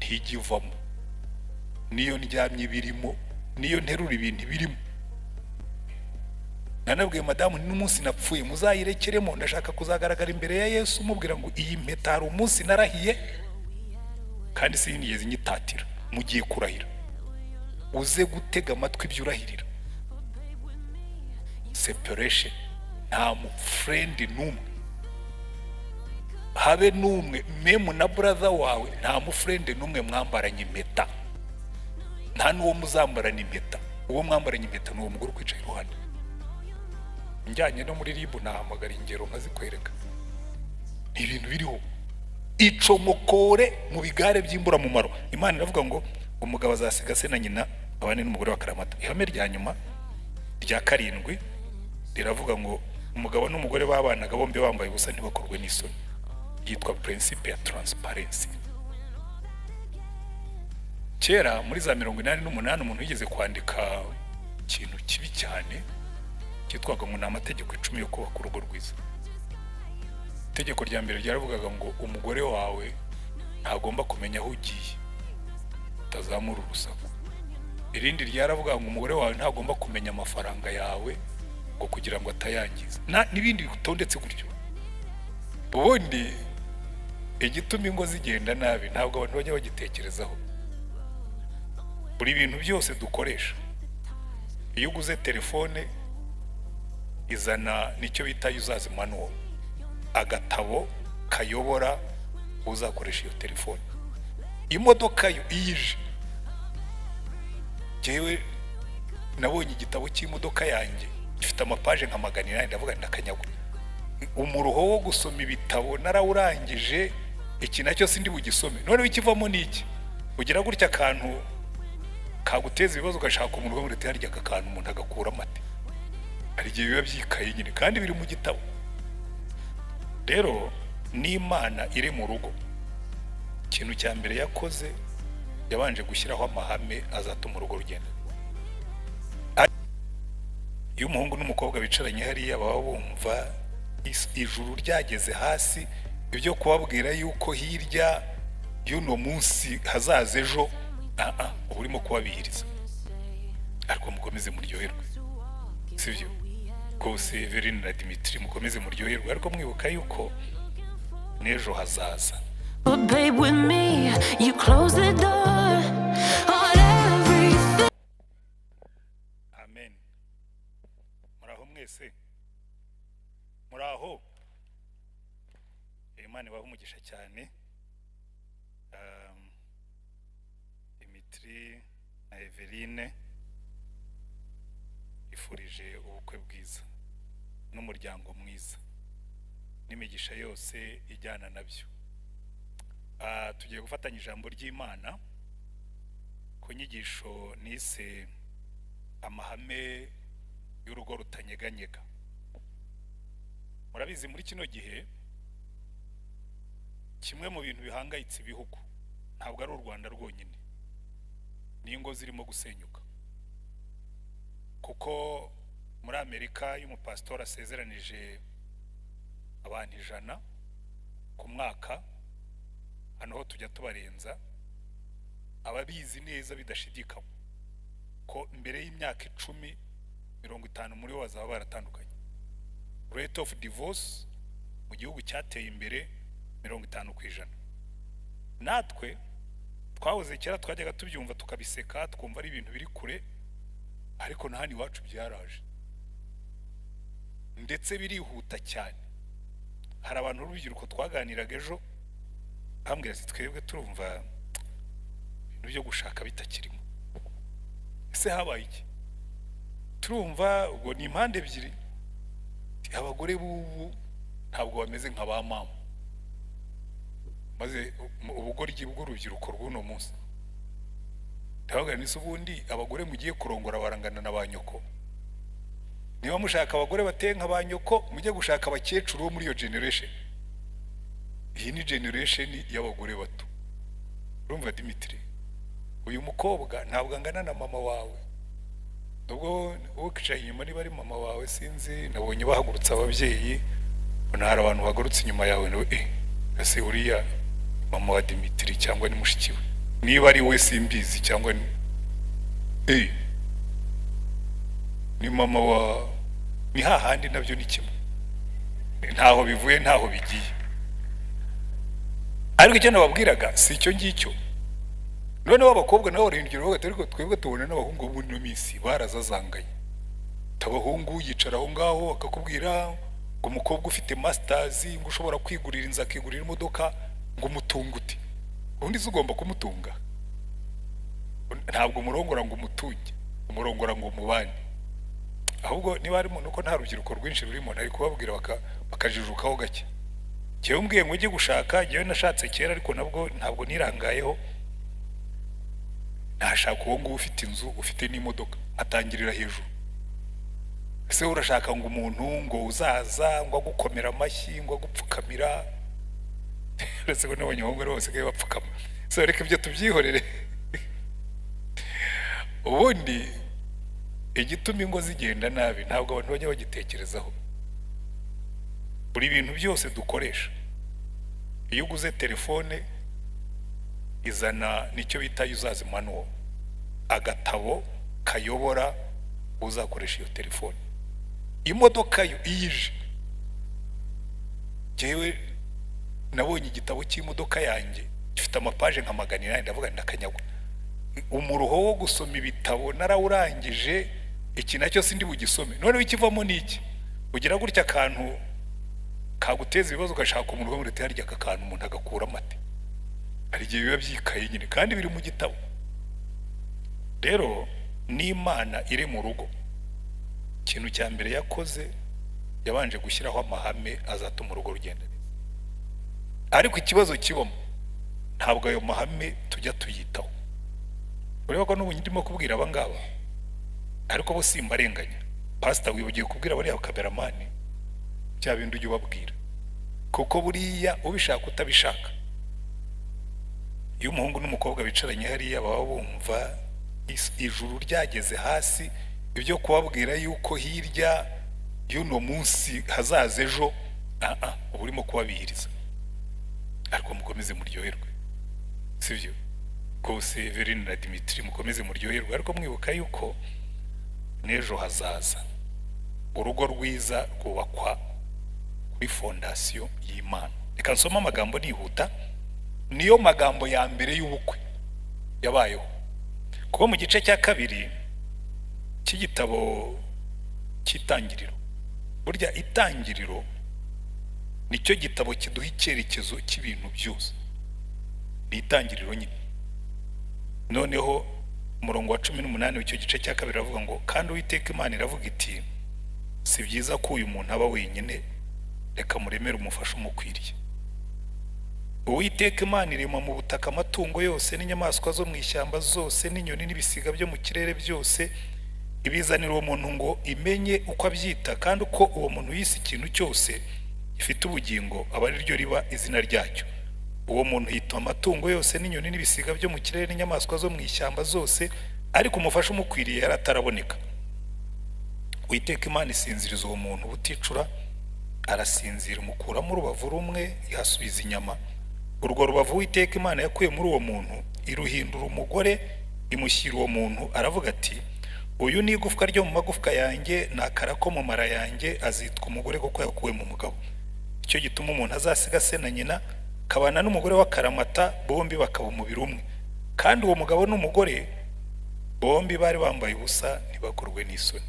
ntigivamo, niyo ndyamye birimo, niyo nterura ibintu birimo. Nanabwiye madamu n'umunsi napfuye muzayirekeremo, ndashaka kuzagaragara imbere ya Yesu mubwira ngo iyi mpeta hari umunsi narahiye kandi sinigeze nyitatira. Mugiye kurahira uze gutega amatwi ibyo urahirira. Separation, nta mu friend n'umwe, habe n'umwe, memu na brother wawe nta mu friend n'umwe mwambaranye impeta, nta n'uwo muzambarana impeta. Uwo mwambaranye impeta n'uwo mugore ukwicaye iruhande. Njyanye no muri ribu nahamagara ingero nkazikwereka. Ni ibintu biriho. Icomokore mu bigare by'imbura mumaro. Imana iravuga ngo umugabo azasiga se na nyina abane n'umugore wa karamata. Ihame rya nyuma rya 7 riravuga ngo umugabo n'umugore babanaga bombe bambaye ubusa ntibakorwe n'isoni. Yitwa principe ya transparency. Kera muri za 88 umuntu yigeze kwandika ikintu kibi cyane cyitwaga ngo Amategeko 10 yo kubaka urugo rwiza. Itegeko rya mbere ryaravugaga ngo umugore wawe ntagomba kumenya aho ugiye utazamura urusaku. Irindi ryaravuga ngo umugore wawe ntagomba kumenya amafaranga yawe ngo kugira ngo atayangiza, n'ibindi bitondetse gutyo. Ubundi igituma ingo zigenda nabi ntabwo abantu bajya bagitekerezaho. Buri bintu byose dukoresha, iyo uguze telefone izana nicyo bita user's manual, agatabo kayobora uzakoresha iyo telefone. Imodoka yo iyije, jewe nabonye igitabo cy'imodoka yanjye gifite amapaje nka 800, ndavuga ndakanyagwa. Umuruho wo gusoma ibitabo narawurangije, iki nacyo sindi bugisome. None bikivamo niki? Ugira gutya kantu kaguteza ibibazo, ugashaka umuntu wo muri harya kantu umuntu agakura amate. Ari gihe biba byikaye nyine kandi biri mu gitabo. Rero n'Imana iri mu rugo, ikintu cya mbere yakoze yabanje gushyiraho amahame azatuma urugo rugenda. Iyo umuhungu n'umukobwa bicaranye hariya baba bumva ijuru ryageze hasi, ibyo kubabwira yuko hirya y'uno munsi hazaza ejo uba urimo kubabihiriza. Ariko mukomeze muryoherwe, sibyo? Rwose Eveline na Dimitri mukomeze muryoherwe, ariko mwibuka yuko n'ejo hazaza. Amen. Muraho mwese, muraho. Imana ibahe umugisha cyane. Dimitri na Eveline ifurije ubukwe bwiza n'umuryango mwiza n'imigisha yose ijyana nabyo. Tugiye gufatanya ijambo ry'Imana ku nyigisho nise amahame y'urugo rutanyeganyega. Murabizi muri kino gihe kimwe mu bintu bihangayitse ibihugu ntabwo ari u Rwanda rwonyine, n'ingo zirimo gusenyuka. Kuko muri Amerika y'umupastor asezeranije abantu 100 ku mwaka, hano ho tujya tubarenza, ababizi neza bidashidikanywa ko mbere y'imyaka 10 50 muri bo bazaba baratandukanye. Rate of divorce mu gihugu cyateye imbere 50%. Natwe twahoze kera twajyaga tubyumva tukabiseka twumva ari ibintu biri kure, ariko nahani iwacu byaraje ndetse birihuta cyane. Hari abantu urubyiruko twaganiraga ejo bambwira ati twebwe turumva ibintu byo gushaka bitakirimo. Ese habaye iki? Turumva ubwo ni impande ebyiri. Abagore bubu ntabwo bameze nka ba mama, maze ubugoryi bw'urubyiruko rw'uno munsi. Ndavuga nise ubundi abagore mugiye kurongora barangana na banyoko. Niba mushaka abagore bateye nka banyoko, mujye gushaka abakecuru bo muri iyo generation. Iyi ni generation y'abagore bato. Urumva Dimitri, uyu mukobwa ntabwo angana na mama wawe. Ubwo ukicaye inyuma niba ari mama wawe sinzi, nabonye bahagurutsa ababyeyi, bona hari abantu bahagurutse inyuma yawe, no ese uriya mama wa Dimitri cyangwa ni mushiki we. niba ari we simbizi cyangwa ni mama wa ni hahandi nabyo ni kimwe, ntaho bivuye ntaho bigiye. Ariko icyo nababwiraga si icyo ngicyo. Noneho abakobwa nabo barindira bagatari ko twebwe tubona n'abahungu muri no minsi barazazangaye. Tabahungu yicara aho ngaho akakubwira ngo umukobwa ufite masters ngo ushobora kwigurira inzu akigurira imodoka ngo umutungute. Ubundi ugomba kumutunga. Ntabwo umurongora ngo umutunge, umurongora ngo umubane. Ahubwo niba ari umuntu ko nta rubyiruko rwinshi rurimo nari kubabwira bakajijukaho gake. Cyewe umbwiye ngo ujye gushaka, ngewe nashatse kera ariko nabwo ntabwo nirangayeho. Nashaka uwo ngo ufite inzu ufite n'imodoka atangirira hejuru. Ese urashaka ngo umuntu ngo uzaza ngo agukomera amashyi ngo agupfukamira. Ese ngo nabonye abahungu bose basigaye bapfukama. So reka ibyo tubyihorere. Ubundi igituma ingo zigenda nabi ntabwo abantu bajya bagitekerezaho. Buri bintu byose dukoresha, iyo uguze telefone izana nicyo bita user manual, agatabo kayobora uzakoresha iyo telefone. Imodoka yo iyije, jewe nabonye igitabo cy'imodoka yanjye gifite amapaje nka 800, ndavuga ndakanyagwa. Umuruho wo gusoma ibitabo narawurangije, iki nacyo sindi bugisome. None ikivamo niki? Ugira gutya kantu kaguteza ibibazo ugashaka umuntu wo muri harya akakantu umuntu agakura amate. Hari gihe biba byikaye nyine kandi biri mu gitabo. Rero n'Imana iri mu rugo, ikintu cya mbere yakoze yabanje gushyiraho amahame azatuma urugo rugenda neza. Ariko ikibazo kibamo ntabwo ayo mahame tujya tuyitaho. Ureba ko n'ubu ndimo kubwira abangaba ariko bo simbarenganya. Pastor wibugiye kubwira bari Barambane cya bintu ujye ubabwira, kuko buriya ubishaka utabishaka. Iyo umuhungu n'umukobwa bicaranye hariya baba bumva ijuru ryageze hasi, ibyo kubabwira yuko hirya y'uno munsi hazaza ejo uba urimo kubabihiriza. Ariko mukomeze muryoherwe, sibyo? Kose Verine na Dimitri mukomeze muryoherwe, ariko mwibuka yuko n'ejo hazaza. Urugo rwiza rwubakwa kuri fondasiyo y'Imana. Reka nsoma amagambo nihuta, niyo magambo ya mbere y'ubukwe yabayeho. Kuko mu gice cya 2 cy'igitabo cy'Itangiriro, burya Itangiriro nicyo gitabo kiduha icyerekezo cy'ibintu byose. Ni Itangiriro nyine. Noneho umurongo wa 18 w'icyo gice cya 2 avuga ngo kandi Uwiteka Imana iravuga iti si byiza ko uyu muntu aba wenyine, reka muremere umufasha umukwiriye. Uwiteka Imana irema mu butaka amatungo yose n'inyamaswa zo mu ishyamba zose n'inyoni n'ibisiga byo mu kirere byose, ibizanira uwo muntu ngo imenye uko abyita, kandi uko uwo muntu yise ikintu cyose gifite ubugingo aba ari ryo riba izina ryacyo. Uwo muntu yitwa amatungo yose n'inyoni n'ibisiga byo mu kirere n'inyamaswa zo mu ishyamba zose, ariko umufasha umukwiriye yarataraboneka. Uwiteka Imana isinziriza uwo muntu buticura, arasinzira umukuramo urubavu rumwe ihasubiza inyama. Urwo rubavu Uwiteka Imana yakuye muri uwo muntu iruhindura umugore imushyira uwo muntu, aravuga ati uyu ni igufwa ryo mu magufwa yanjye n'akara ko mu mara yanjye, azitwa umugore kuko yakuwe mu mugabo. Icyo gituma umuntu azasiga se na nyina kabana n'umugore w'akaramata, bombi bakaba umubiri umwe. Kandi uwo mugabo n'umugore bombi bari bambaye ubusa ntibakorwe n'isoni.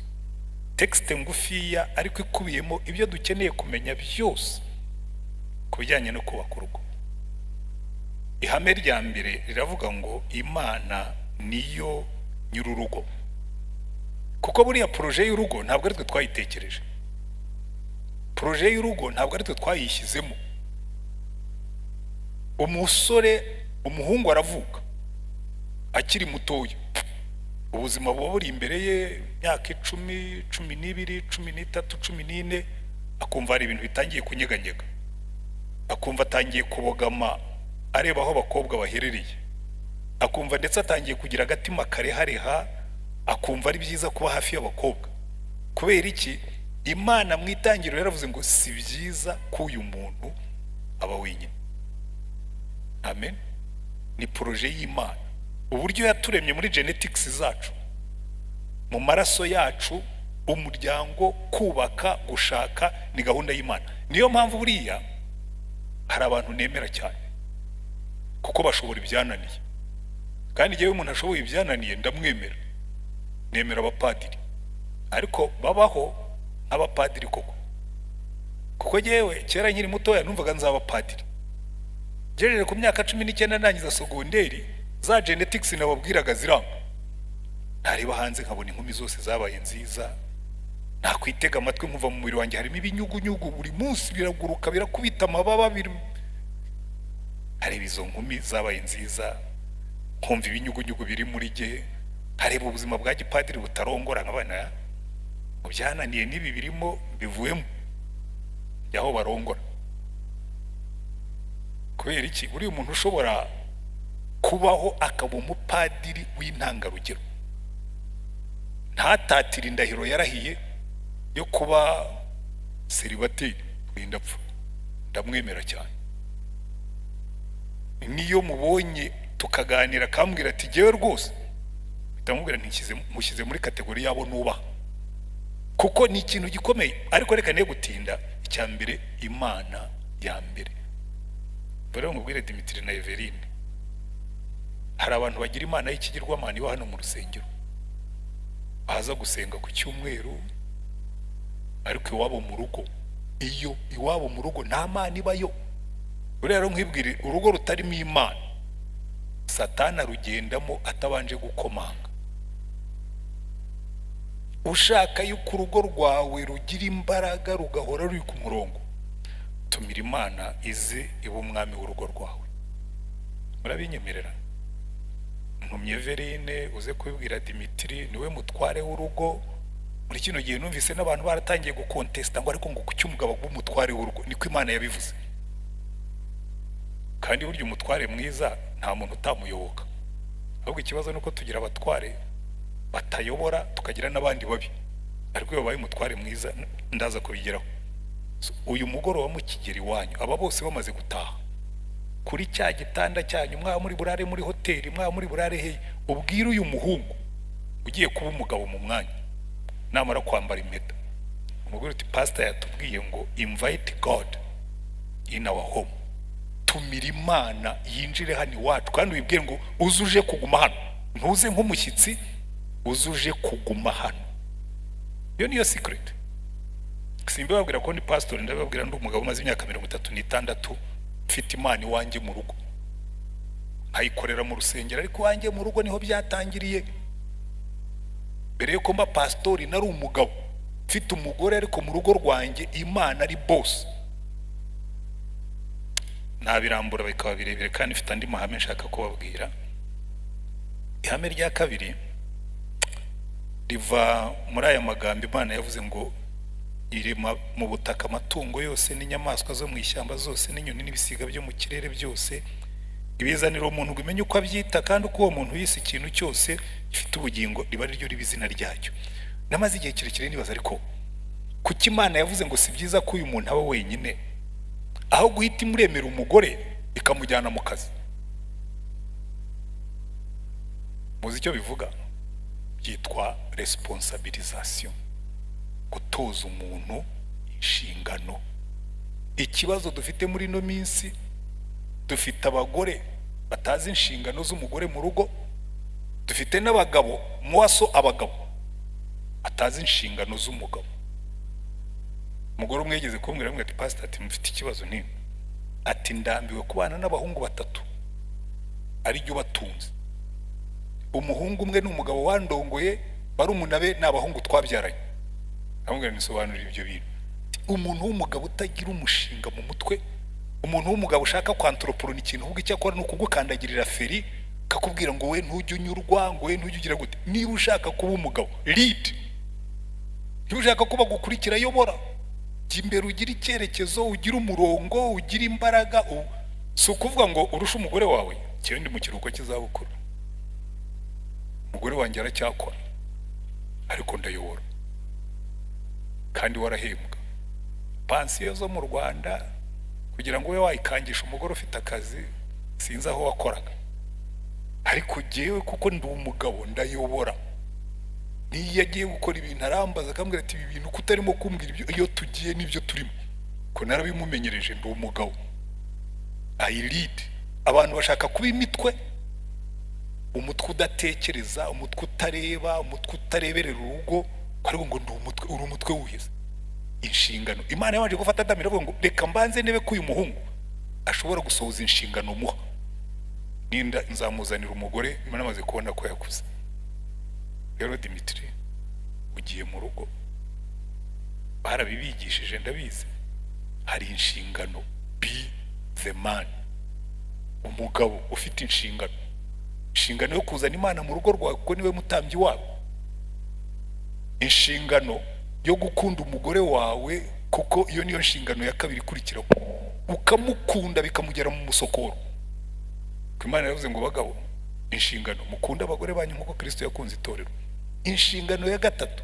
Texte ngufiya ariko ikubiyemo ibyo dukeneye kumenya byose ku bijyanye no kubaka urugo. Ihame rya mbere riravuga ngo Imana niyo nyururugo. Kuko buriya proje y'urugo ntabwo ari twe twayitekereje. Proje y'urugo ntabwo ari twe twayishyizemo. Umusore, umuhungu aravuka akiri mutoya, ubuzima buba buri imbere ye, myaka 10, 12, 13, 14, akumva hari ibintu bitangiye kunyeganyega, akumva atangiye kubogama areba aho abakobwa baherereye, akumva ndetse atangiye kugira agatima karehareha, akumva ari byiza kuba hafi y'abakobwa. Kubera iki? Imana mu Itangiriro yaravuze ngo si byiza ko uyu muntu aba wenyine. Amen. Ni proje y'Imana. uburyo yaturemye muri genetics zacu, mu maraso yacu, umuryango, kubaka, gushaka ni gahunda y'Imana. Niyo mpamvu buriya hari abantu nemera cyane kuko bashobora ibyananiye, kandi igihe umuntu ashoboye ibyananiye ndamwemera. Nemera abapadiri, ariko babaho abapadiri koko, kuko jewe kera nkiri mutoya numvaga nzaba padiri. Jeje ku myaka 19 nangiza segonderi, za genetics nababwiraga ziranga. Ntareba hanze nkabona inkumi zose zabaye nziza, nakwitega amatwi nkuva mu mubiri wanjye harimo ibinyugunyugu, buri munsi biraguruka birakubita amababa hareba izo nkumi zabaye nziza, nkumva ibinyugunyugu biri muri jye, hareba ubuzima bwa gipadiri butarongora, nkabana mu byananiye n'ibi birimo bivuyemo yaho barongora. Kubera iki? Buri umuntu ushobora kubaho akaba umupadiri w'intangarugero, ntatatira indahiro yarahiye yo kuba celibateri w'indapfa, ndamwemera cyane. Niyo mubonye tukaganira kambwira ati jewe rwose bitamubwira mushyize muri kategori yabo nubaha, kuko ni ikintu gikomeye. Ariko reka ne gutinda, icya mbere Imana ya mbere. Bare mubwire Dimitri na Everine, hari abantu bagira Imana y'ikigirwamana iwa hano mu rusengero, baza gusenga ku cyumweru, ariko iwabo mu rugo, iyo iwabo mu rugo nta Mana ibayo. Rero nkwibwire, urugo rutarimo Imana Satana rugendamo atabanje gukomanga. Ushaka yuko urugo rwawe rugira imbaraga rugahora ruri ku murongo, tumira Imana ize ibe umwami w'urugo rwawe. Murabinyemerera? Ntumye Everine uze kubibwira Dimitri niwe mutware w'urugo. Muri kino gihe numvise n'abantu baratangiye gukontesta ngo ariko ngo kuki umugabo bw'umutware w'urugo, niko Imana yabivuze. Kandi burya umutware mwiza nta muntu utamuyoboka, ahubwo ikibazo nuko tugira abatware batayobora, tukagira n'abandi babi. Ariko iyo babaye umutware mwiza ndaza kubigeraho. Uyu mugoroba mu Kigeri wanyu aba bose bamaze gutaha kuri cya gitanda cyanyu, mwa muri burare muri hoteli, mwa muri burare he, ubwira uyu muhungu ugiye kuba umugabo mu mwanya, namara kwambara impeta, umugore uti pastor yatubwiye ngo invite God in our home, tumira Imana yinjire hano iwacu, kandi wibwire ngo uzuje kuguma hano, ntuze nk'umushyitsi, uzuje kuguma hano. Iyo niyo secret. Simbe babwira ko ni pastor, ndababwira ndi umugabo umaze imyaka 36 mfite Imana iwanjye mu rugo, nkayikorera mu rusengero, ariko wanjye mu rugo niho byatangiriye. Mbere yuko mba pastori nari umugabo mfite umugore, ariko mu rugo rwanjye Imana ari boss. Nabirambura bikaba birebire, kandi mfite andi mahame nshaka kubabwira. Ihame rya kabiri riva muri aya magambo Imana yavuze ngo irema mu butaka amatungo yose n'inyamaswa zo mu ishyamba zose n'inyoni n'ibisiga byo mu kirere byose, ibizanira umuntu ngo imenye uko abyita, kandi uko uwo muntu yise ikintu cyose gifite ubugingo riba ryo riba izina ryacyo. Namaze igihe kirekire nibaza, ariko kuki Imana yavuze ngo si byiza ko uyu muntu aba wenyine, aho guhita imuremera umugore ikamujyana mu kazi? Muzi icyo bivuga? Byitwa responsabilisation, gutoza umuntu inshingano. Ikibazo dufite muri no minsi, dufite abagore batazi inshingano z'umugore mu rugo, dufite n'abagabo muwaso abagabo atazi inshingano z'umugabo. Umugore umwe yigeze kumbwira ati pastor, ati mfite ikibazo nini, ati ndambiwe kubana n'abahungu batatu ari ryo batunze. Umuhungu umwe n'umugabo wandongoye, bari umunabe n'abahungu twabyaranye. Amubwira nisobanurira ibyo bintu. Umuntu w'umugabo utagira umushinga mu mutwe, umuntu w'umugabo ushaka kwantroprona ikintu, ahubwo icyo akora no kugukandagirira feri, kakubwira ngo we ntujye unyurwa, ngo we ntujye ugira gute. Niba ushaka kuba umugabo, lead. Niba ushaka kuba gukurikira, yobora. Imbere ugira icyerekezo, ugira umurongo, ugira imbaraga. Si ukuvuga ngo urusha umugore wawe, cyewe ndi mu kiruhuko cy'izabukuru, umugore wanjye aracyakora, ariko ndayobora, kandi warahembwa. Pansiyo zo mu Rwanda kugira ngo we wayikangisha umugore ufite akazi, sinzi aho wakoraga, ariko jewe kuko ndi umugabo ndayobora. Niyo yagiye gukora ibintu arambaza akambwira ati ibi bintu kutarimo kumbwira ibyo iyo tugiye n'ibyo turimo, ko narabimumenyereje ndi umugabo. I lead. Abantu bashaka kuba imitwe, umutwe udatekereza, umutwe utareba, umutwe utareberera urugo, ariko ngo ndi umutwe, uri umutwe wuhize. Inshingano Imana yabanje gufata Adamu iravuga ngo reka mbanze nebe ko uyu muhungu ashobora gusohoza inshingano muha, ninda nzamuzanira umugore. Imana amaze kubona ko yakuze. Rero Dimitri, ugiye mu rugo barabibigishije ndabizi, hari inshingano. Be the man. Umugabo ufite inshingano, inshingano yo kuzana Imana mu rugo rwawe kuko niwe mutambyi wabo, inshingano yo gukunda umugore wawe kuko iyo niyo nshingano ya kabiri ikurikiraho, ukamukunda bikamugera mu musokoro. Imana yavuze ngo bagabo, inshingano mukunda abagore banyu nk'uko Kristo yakunze itorero. Inshingano ya gatatu,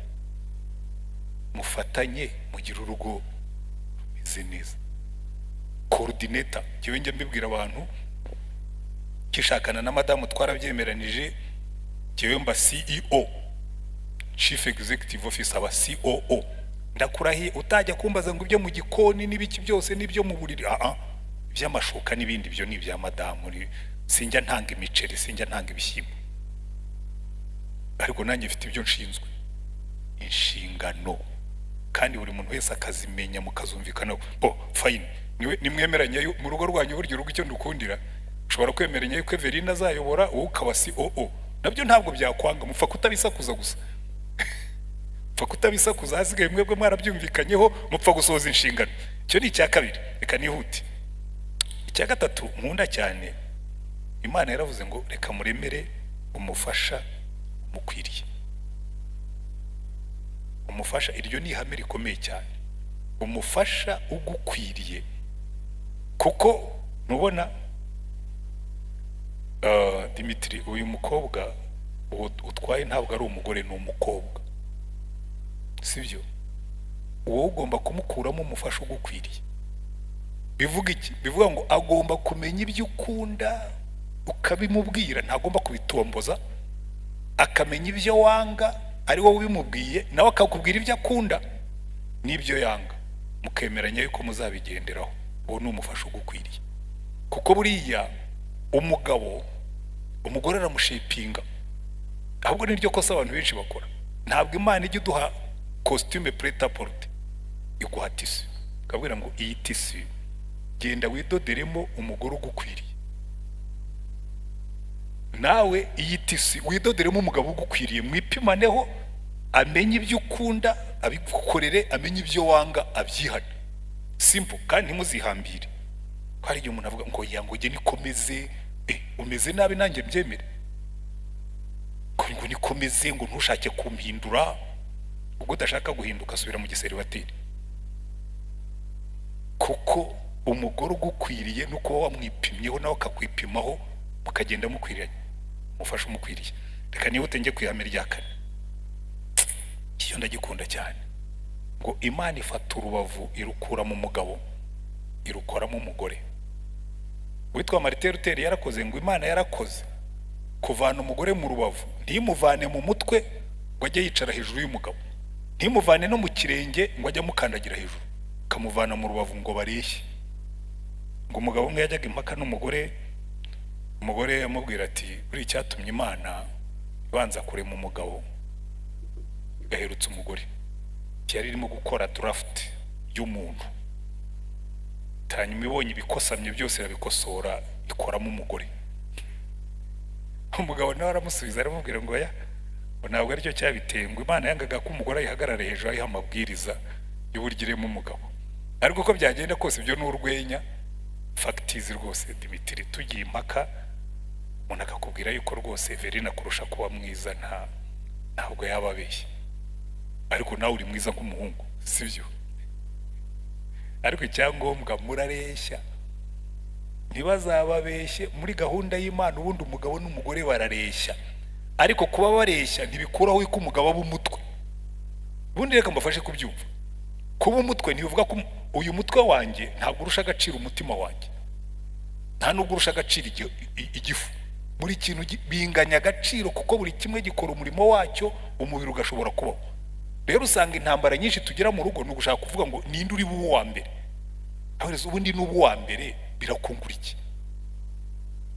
mufatanye mugira urugo rumeze neza. Coordinator, kiwe njye mbibwira abantu kishakana na madamu twarabyemeranije, kiwe mba CEO, Chief Executive Officer aba COO. Ndakurahiye utajya kumbaza ngo ibyo mu gikoni n'ibiki byose n'ibyo mu buriri, by'amashuka n'ibindi byo ni bya madamu. Sinjya ntanga imiceri, sinjya ntanga ibishyimbo, ariko nanjye mfite ibyo nshinzwe, inshingano, kandi buri muntu wese akazimenya mukazumvikana. Fine, nimwemeranya mu rugo rwanyu buryo urugo icyo ndukundira, ushobora kwemeranya yuko Everina azayobora wowe ukaba COO, nabyo ntabwo byakwanga, mupfa kutabisakuza gusa. Mupfa kutabisakuza, hasigaye mwebwe mwarabyumvikanyeho, mupfa gusohoza inshingano. Icyo ni icya kabiri. Reka nihute. Icya gatatu nkunda cyane, Imana yaravuze ngo reka muremere umufasha umukwiriye. Umufasha, iryo ni ihame rikomeye cyane, umufasha ugukwiriye. Kuko nubona Dimitri, uyu mukobwa utwaye ntabwo ari umugore, ni umukobwa, sibyo? Uwo ugomba kumukuramo umufasha ugukwiriye. Bivuga iki? Bivuga ngo agomba kumenya ibyo ukunda ukabimubwira, ntagomba kubitomboza. Akamenya ibyo wanga ari wowe ubimubwiye, nawe akakubwira ibyo akunda n'ibyo yanga, mukemeranya yuko muzabigenderaho. Uwo ni umufasha ugukwiriye. Kuko buriya umugore aramushipinga, ahubwo niryo kosa abantu benshi bakora. Ntabwo Imana ijya iduha costume prêt-à-porter, iguha tisi, kabwira ngo iyi tisi genda widoderemo umugore ugukwiriye. Nawe iyi tisi widoderemo umugabo ugukwiriye, mwipimaneho, amenye ibyo ukunda abigukorere, amenye ibyo wanga abyihane. Simple, kandi ntimuzihambire. Hari igihe umuntu avuga ngo yango nge nikomeze, umeze nabi nanjye mbyemere, ngo nikomeze, ngo ntushake kumpindura. Ubwo udashaka guhinduka subira mu giseribateri. Kuko umugore ugukwiriye nuko wamwipimyeho nawe akakwipimaho, mukagenda mukwiranye, umufasha umukwiriye. Reka nihute njye kwihame rya kane, iyo ndagikunda cyane, ngo Imana ifata urubavu irukura mu mugabo irukoramo umugore. Witwa Martin Luther yarakoze ngo Imana yarakoze kuvana umugore mu rubavu, ntimuvane mu mutwe ngo ajye yicara hejuru y'umugabo, ntimuvane no mu kirenge ngo ajye mukandagira hejuru, kamuvana mu rubavu ngo bareshye. Ngo umugabo umwe yajyaga impaka n'umugore, umugore yamubwira ati buri cyatumye Imana ibanza kurema umugabo igaherutsa umugore, yari irimo gukora draft y'umuntu, hanyuma ibonye ibikosamye byose irabikosora ikoramo umugore. Umugabo nawe aramusubiza aramubwira ngo ntabwo aricyo cyabiteye, ngo Imana yangaga ko umugore ayihagarara hejuru ayiha amabwiriza y'uburyo irema umugabo. Ariko uko byagenda kose ibyo ni urwenya, factizi rwose. Dimitri, tugiye impaka umuntu akakubwira yuko rwose Everina kurusha kuba mwiza, ntabwo yaba abeshye, ariko nawe uri mwiza nk'umuhungu, sibyo? Ariko icyangombwa murareshya, ntibazababeshye. Muri gahunda y'Imana ubundi umugabo n'umugore barareshya, ariko kuba bareshya ntibikuraho yuko umugabo aba umutwe. Ubundi reka mbafashe kubyumva, kuba umutwe ntibivuga ko uyu mutwe wanjye ntabwo urusha agaciro umutima wanjye, nta nubwo urusha agaciro igifu. buri kintu binganya agaciro kuko buri kimwe gikora umurimo wacyo, umubiri ugashobora kubaho. Rero usanga intambara nyinshi tugira mu rugo ni ugushaka kuvuga ngo ninde uri buwo wa mbere, ahoreza ubundi n'ubu wa mbere birakungura iki?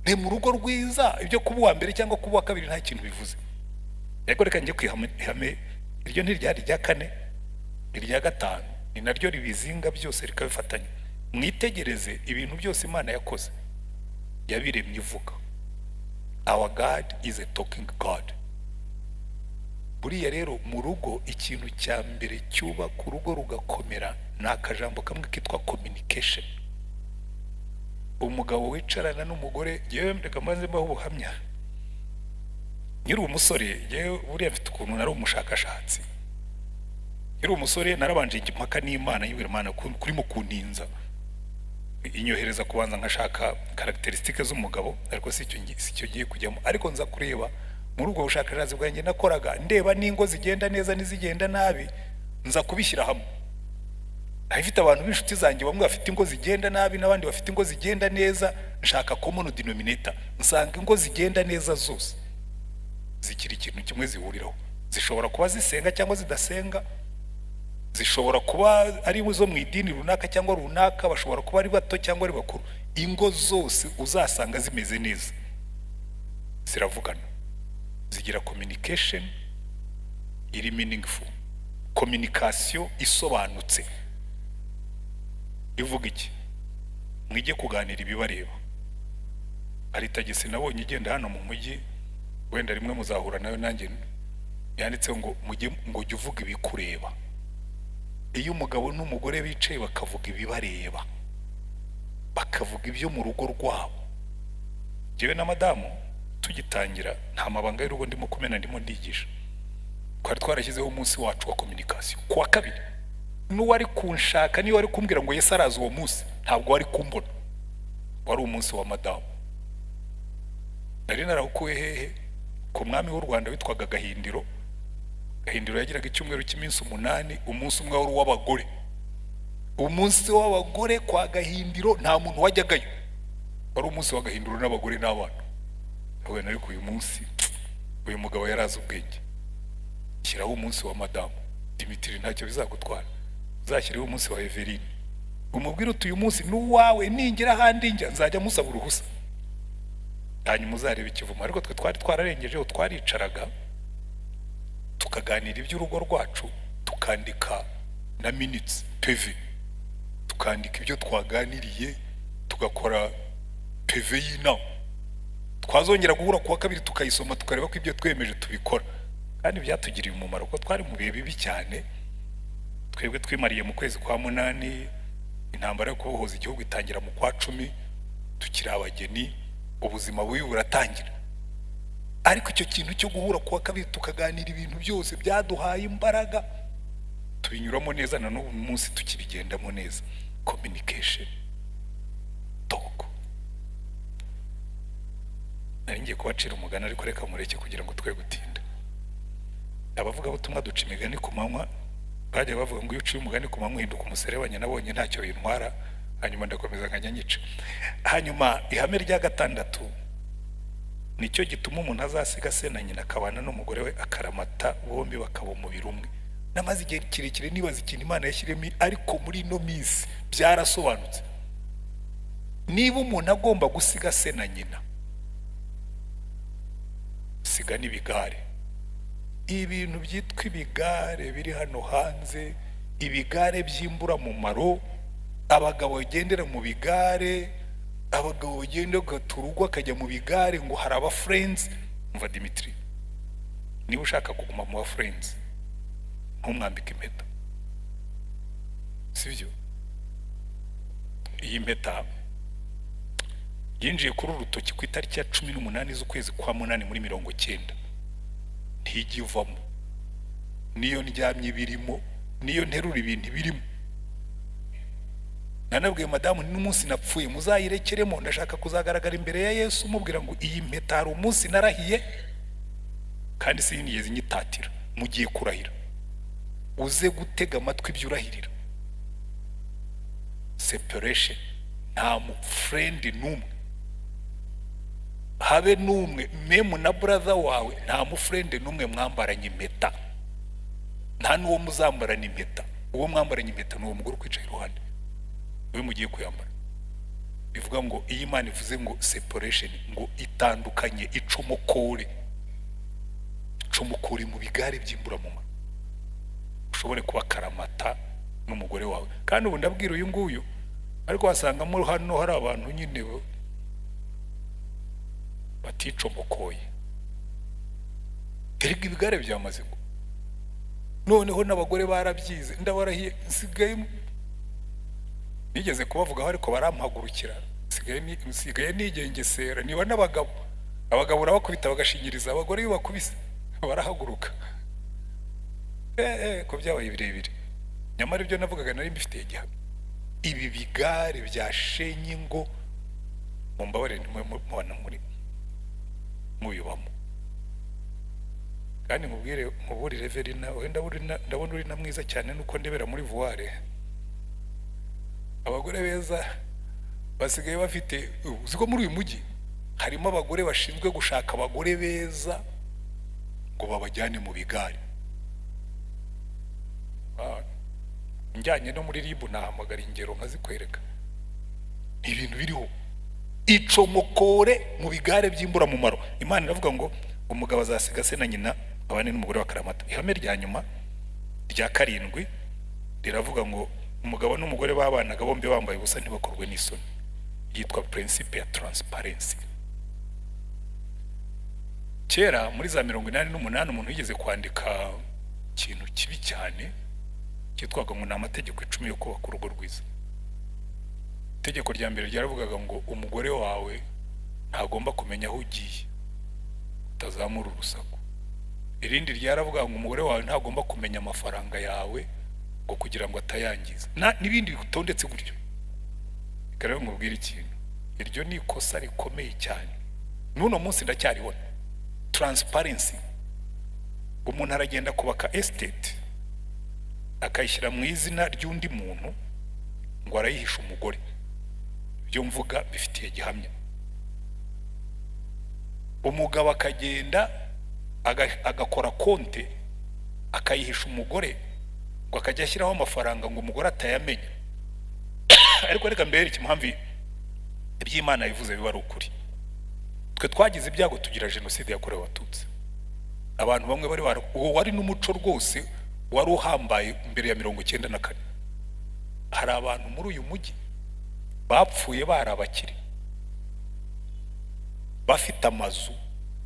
Ne mu rugo rwiza ibyo kuba wa mbere cyangwa kuba wa kabiri nta kintu bivuze. Yego reka njye kwihame iryo ntiryari rya kane, irya gatanu ni naryo ribizinga byose rikabifatanya. Mwitegereze ibintu byose Imana yakoze yabiremye ivuga. Our God is a talking God. Buriya rero mu rugo ikintu cya mbere cyubaka urugo rugakomera ni akajambo kamwe kitwa communication. Umugabo wicarana n'umugore, yewe reka mbanze mbaho ubuhamya. Nyiri umusore, yewe buriya mfite ukuntu nari umushakashatsi. Nyiri umusore narabanje impaka n'Imana y'ibwira Imana kuri mu kuntinza. Inyohereza kubanza nkashaka karakteristike z'umugabo, ariko si cyo giye kujyamo. Ariko nza kureba muri ubwo bushakashatsi bwanjye nakoraga, ndeba n'ingo zigenda neza n'izigenda nabi, nza kubishyira hamwe. Ahifite abantu b'inshuti zanjye bamwe bafite ingo zigenda nabi n'abandi bafite ingo zigenda neza, nshaka common denominator, nsanga ingo zigenda neza zose zikira ikintu kimwe zihuriraho. Zishobora kuba zisenga cyangwa zidasenga, zishobora kuba ari zo mu idini runaka cyangwa runaka, bashobora kuba ari bato cyangwa ari bakuru. Ingo zose uzasanga zimeze neza, ziravugana, zigira communication iri meaningful, communication isobanutse. Ivuga iki? Mwige kuganira ibibareba. Hari tagisi nabonye igenda hano mu mujyi, wenda rimwe muzahura nayo nanjye, yanditseho ngo mujye ngo jya uvuga ibikureba. Iyo umugabo n'umugore bicaye bakavuga ibibareba, bakavuga ibyo mu rugo rwabo. Jewe na madamu tugitangira nta mabanga y'urugo ndimo kumena, ndimo ndigisha. Twari twarashyizeho umunsi wacu wa communication kuwa kabiri. N'uwari kunshaka niyo wari kumbwira ngo Yesu araza uwo munsi, ntabwo wari kumbona, wari umunsi wa madamu. Nari narahukuye hehe? Ku mwami w'u Rwanda witwaga Gahindiro. Gahindiro yagiraga icyumweru cy'iminsi 8, umunsi umwe wari uw'abagore. Umunsi w'abagore kwa Gahindiro nta muntu wajyagayo, wari umunsi wa Gahindiro n'abagore n'abana. Aho nari ku uyu munsi, uyu mugabo yaraza ubwenge, shyiraho umunsi wa madamu. Dimitri ntacyo bizagutwara, uzashyiraho umunsi wa Eveline, umubwire uti uyu munsi n'uwawe, ningira ahandi njya nzajya musaba uruhusa, hanyuma uzareba ikivumo. Ariko twe twari twararengejeho, twaricaraga tukaganira iby'urugo rwacu, tukandika na minutes PV, tukandika ibyo twaganiriye, tugakora PV y'inama. Twazongera guhura kuwa kabiri tukayisoma, tukareba ko ibyo twemeje tubikora. Kandi byatugiriye umumaro ko twari mu bihe bibi cyane. Twebwe twimariye mu kwezi kwa 8, intambara yo kubohoza igihugu itangira mu kwa 10, tukiri abageni, ubuzima bubi buratangira. Ariko icyo kintu cyo guhura kuwa kabiri tukaganira ibintu byose byaduhaye imbaraga, tubinyuramo neza, na n'ubu munsi tukibigendamo neza. Communication talk. Nari ngiye kubacira umugani, ariko reka mureke kugira ngo twe gutinda. Abavuga butumwa duca imigani ku manywa, bajya bavuga ngo iyo uciye umugani ku manywa uhinduka umuserebanya. Nabonye ntacyo bintwara, hanyuma ndakomeza nkajya nyica. Hanyuma ihame rya gatandatu nicyo gituma umuntu azasiga se na nyina akabana n'umugore we akaramata, bombi bakaba umubiri umwe. Namaze igihe kirekire nibaza ikintu Imana yashyiremo, ariko muri ino minsi byarasobanutse. Niba umuntu agomba gusiga se na nyina, siga n'ibigare. Ibintu byitwa ibigare biri hano hanze, ibigare by'imbura mu maro, abagabo bagendera mu bigare, abagabo bagenda gaturugo akajya mu bigare ngo hari aba friends. Umva Dimitri, niba ushaka kuguma mu ba friends, ntumwambike impeta, sibyo? Iyi mpeta yinjiye kuri urutoki ku itariki ya 18 z'ukwezi kwa 8 muri 90. Ntijyivamo, niyo ndyamye birimo, niyo nterura ibintu birimo. Nanabwiye madamu n'umunsi napfuye muzayirekeremo, ndashaka kuzagaragara imbere ya Yesu mubwira ngo iyi mpeta hari umunsi narahiye kandi sinigeze nyitatira. Mugiye kurahira, uze gutega amatwi ibyo urahirira. Separation, nta mu friend n'umwe. habe n'umwe memu na brother wawe nta mufrende n'umwe mwambaranye impeta, nta n'uwo muzambarana impeta. Uwo mwambaranye impeta n'uwo mugore ukwicaye iruhande we mugiye kuyambara. Bivuga ngo iyi Imana ivuze ngo separation, ngo itandukanye, icomokore mu bigare by'imburamumaro, ushobore kuba karamata n'umugore wawe. Kandi ubu ndabwira uyu nguyu, ariko wasangamo hano hari abantu nyine baticomokoye. Erega ibigare byamaze ngo noneho n'abagore barabyize. Ndabarahiye nsigaye nigeze kubavugaho ariko barampagurukira, nsigaye nigengesera. Niba n'abagabo urabakubita bagashingiriza, abagore iyo bakubise barahaguruka. Ko byabaye birebire. Nyamara ibyo navugaga nari mbifitiye igihamya. Ibi bigare byashenye ingo, mumbabare mubona muri mubibamo. Kandi muburire Verina, wenda ndabona uri na mwiza cyane nuko ndebera muri voire. Abagore beza basigaye bafite, uziko muri uyu mujyi harimo abagore bashinzwe gushaka abagore beza ngo babajyane mu bigare. Njyanye no muri ribu nahamagara ingero nkazikwereka. Ibintu biriho, icomokore mu bigare by'imburamumaro. Imana iravuga ngo umugabo azasiga se na nyina abane n'umugore wa karamata. Ihame rya nyuma rya 7 riravuga ngo umugabo n'umugore babanaga bombi bambaye ubusa ntibakorwe n'isoni. Yitwa principe ya transparency. Kera muri za 88 umuntu yigeze kwandika ikintu kibi cyane cyitwaga ngo Amategeko 10 yo kubaka urugo rwiza. Itegeko rya mbere ryaravugaga ngo umugore wawe ntagomba kumenya aho ugiye, utazamura urusaku. Irindi ryaravuga ngo umugore wawe ntagomba kumenya amafaranga yawe ngo kugira ngo atayangiza, n'ibindi bitondetse gutyo. Rero nkubwira ikintu, iryo ni ikosa rikomeye cyane. Nuno munsi ndacyaribona. Transparency. Umuntu aragenda kubaka estate akayishyira mu izina ry'undi muntu ngo arayihisha umugore. Ibyo mvuga bifitiye gihamya. Umugabo akagenda agakora konte akayihisha umugore ngo akajya ashyiraho amafaranga ngo umugore atayamenya. Ariko reka mbere impamvu iby'Imana bivuze biba ari ukuri. Twe twagize ibyago tugira jenoside yakorewe Abatutsi. Abantu bamwe bari uwo wari n'umuco rwose wari uhambaye mbere ya 94. Hari abantu muri uyu mujyi bapfuye barabakiri bafite amazu.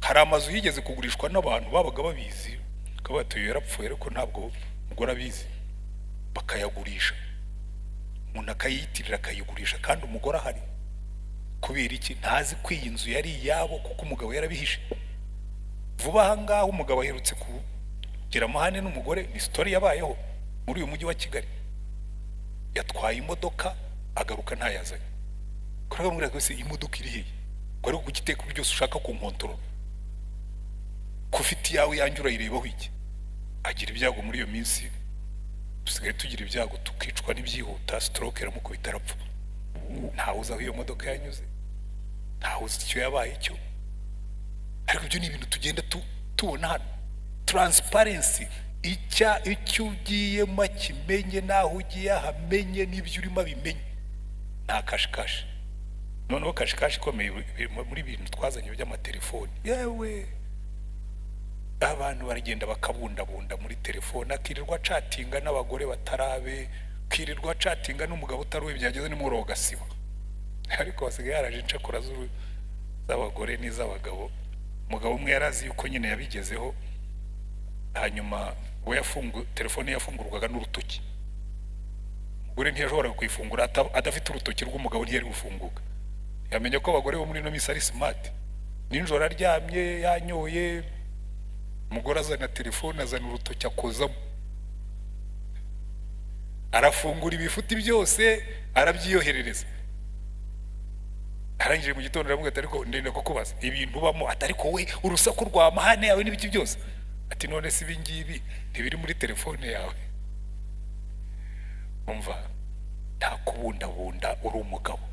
Hari amazu yigeze kugurishwa n'abantu babaga babizi, kabatuye yarapfuye ariko ntabwo umugore abizi, bakayagurisha. Umuntu akayitirira akayigurisha kandi umugore ahari. Kubera iki? Ntazi ko iyi nzu yari iyabo kuko umugabo yarabihishe. Vuba aha ngaha umugabo aherutse kugira amahane n'umugore. Ni story yabayeho muri uyu mujyi wa Kigali. Yatwaye imodoka agaruka ntayazanye. Kuraga mwira ko se imodoka iri hehe? Ko ari kugiteka byose ushaka ku nkontoro. Kufiti yawe yanjye urayirebaho iki? Agira ibyago muri iyo minsi. Dusigaye tugira ibyago tukicwa n'ibyihuta, stroke iramukubita arapfa. Ntawe uzi aho iyo modoka yanyuze, ntawe uzi icyo yabaye cyo. Ariko ibyo ni ibintu tugenda tubona hano. Transparency. Icyo ugiyemo kimenye, naho ugiye hamenye, n'ibyo urimo bimenye. Nta kashikashi. Noneho kashikashi ikomeye muri ibintu twazanye by'amatelefoni. Yewe abantu baragenda bakabundabunda muri telefone, akirirwa chatinga n'abagore batarabe, kirirwa chatinga n'umugabo utaruwe, byageze nimugoroba gasiba. Ariko basigaye yaraje incakura z'abagore n'iz'abagabo. Umugabo umwe yarazi yuko nyine yabigezeho, hanyuma we telefone yafungurwaga n'urutoki. Umugore ntiyashobora kuyifungura adafite urutoki rw'umugabo, ntiyari gufunguka. Yamenye ko abagore bo muri no misari smart. Ninjoro aryamye yanyoye, umugore azana telefone, azana urutoki akozamo, arafungura ibifuti byose arabyiyoherereza. Arangije mu gitondo aramubwira ati ariko ndenda kukubaza ibintu bamo, atari ko we urusaku rwa mahane yawe n'ibiki byose. Ati none si ibingibi ntibiri muri telefone yawe? Umva, nta kubundabunda uri umugabo.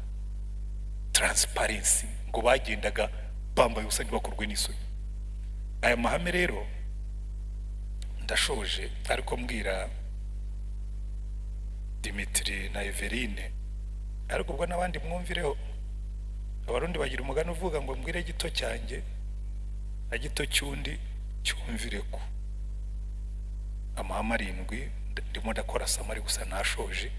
Transparency. Ngo bagendaga bambaye ubusa ntibakorwe n'isoni. Aya mahame rero ndashoje, ariko mbwira Dimitri na Everine, ariko ubwo n'abandi mwumvireho. Abarundi bagira umugani uvuga ngo mbwire gito cyanjye na gito cyundi cyumvire ko. Amahame 7 ndimo ndakora samari gusa nashoje.